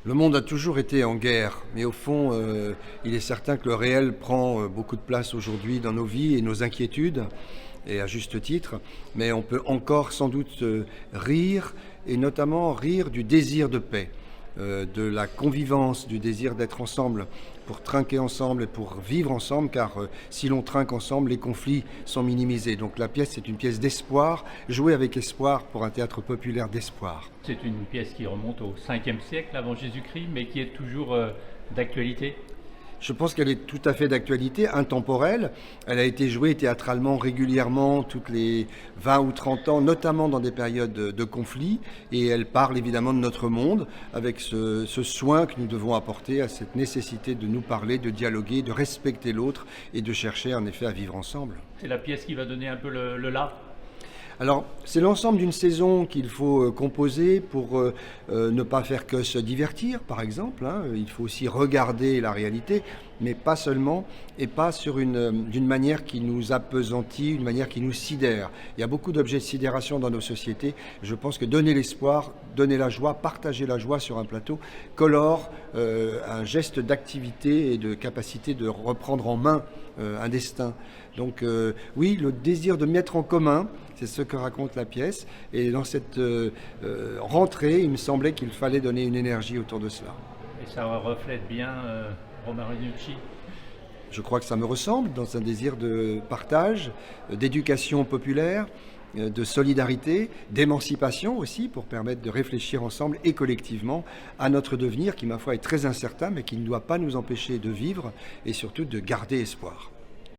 Le monde a toujours été en guerre, mais au fond, il est certain que le réel prend beaucoup de place aujourd'hui dans nos vies et nos inquiétudes, et à juste titre, mais on peut encore sans doute rire, et notamment rire du désir de paix, de la convivence, du désir d'être ensemble, pour trinquer ensemble et pour vivre ensemble, car si l'on trinque ensemble, les conflits sont minimisés. Donc la pièce, c'est une pièce d'espoir, jouée avec espoir pour un théâtre populaire d'espoir. C'est une pièce qui remonte au 5e siècle avant Jésus-Christ, mais qui est toujours d'actualité. Je pense qu'elle est tout à fait d'actualité, intemporelle. Elle a été jouée théâtralement régulièrement toutes les 20 ou 30 ans, notamment dans des périodes de conflit. Et elle parle évidemment de notre monde, avec ce soin que nous devons apporter à cette nécessité de nous parler, de dialoguer, de respecter l'autre et de chercher en effet à vivre ensemble. C'est la pièce qui va donner un peu le là. Alors, c'est l'ensemble d'une saison qu'il faut composer pour ne pas faire que se divertir, par exemple. Il faut aussi regarder la réalité, mais pas seulement, et pas d'une manière qui nous appesantit, une manière qui nous sidère. Il y a beaucoup d'objets de sidération dans nos sociétés. Je pense que donner l'espoir, donner la joie, partager la joie sur un plateau, colore un geste d'activité et de capacité de reprendre en main un destin. Donc oui, le désir de mettre en commun, c'est ce que raconte la pièce. Et dans cette rentrée, il me semblait qu'il fallait donner une énergie autour de cela. Et ça reflète bien Romain Ranucci. Je crois que ça me ressemble, dans un désir de partage, d'éducation populaire, de solidarité, d'émancipation aussi, pour permettre de réfléchir ensemble et collectivement à notre devenir qui, ma foi, est très incertain, mais qui ne doit pas nous empêcher de vivre et surtout de garder espoir.